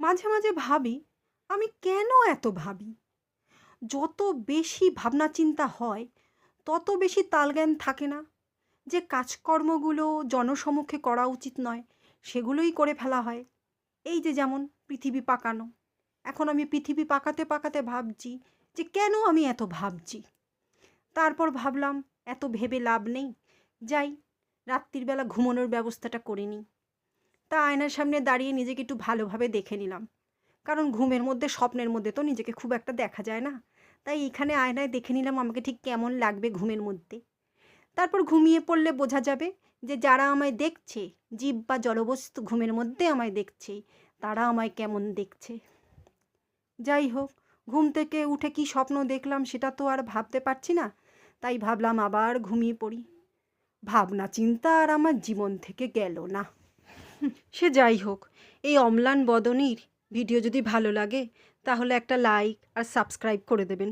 মাঝে মাঝে ভাবি আমি কেন এত ভাবি। যত বেশি ভাবনা চিন্তা হয় তত বেশি তালজ্ঞান থাকে না। যে কাজকর্মগুলো জনসমক্ষে করা উচিত নয় সেগুলোই করে ফেলা হয়। এই যে যেমন পৃথিবী পাকানো, এখন আমি পৃথিবী পাকাতে পাকাতে ভাবছি যে কেন আমি এত ভাবছি। তারপর ভাবলাম এত ভেবে লাভ নেই, যাই রাত্রির বেলা ঘুমানোর ব্যবস্থাটা করে নিই। তা আয়নার সামনে দাঁড়িয়ে নিজেকে একটু ভালোভাবে দেখে নিলাম, কারণ ঘুমের মধ্যে স্বপ্নের মধ্যে তো নিজেকে খুব একটা দেখা যায় না। তাই এখানে আয়নায় দেখে নিলাম আমাকে ঠিক কেমন লাগবে ঘুমের মধ্যে। তারপর ঘুমিয়ে পড়লে বোঝা যাবে যে যারা আমায় দেখছে, জীব বা জলবস্তু ঘুমের মধ্যে আমায় দেখছে, তারা আমায় কেমন দেখছে। যাই হোক, ঘুম থেকে উঠে কি স্বপ্ন দেখলাম সেটা তো আর ভাবতে পারছি না। তাই ভাবলাম আবার ঘুমিয়ে পড়ি। ভাবনা চিন্তা আর আমার জীবন থেকে গেল না। সে যাই হোক, এই অম্লান বদনীর ভিডিও যদি ভালো লাগে তাহলে একটা লাইক আর সাবস্ক্রাইব করে দেবেন।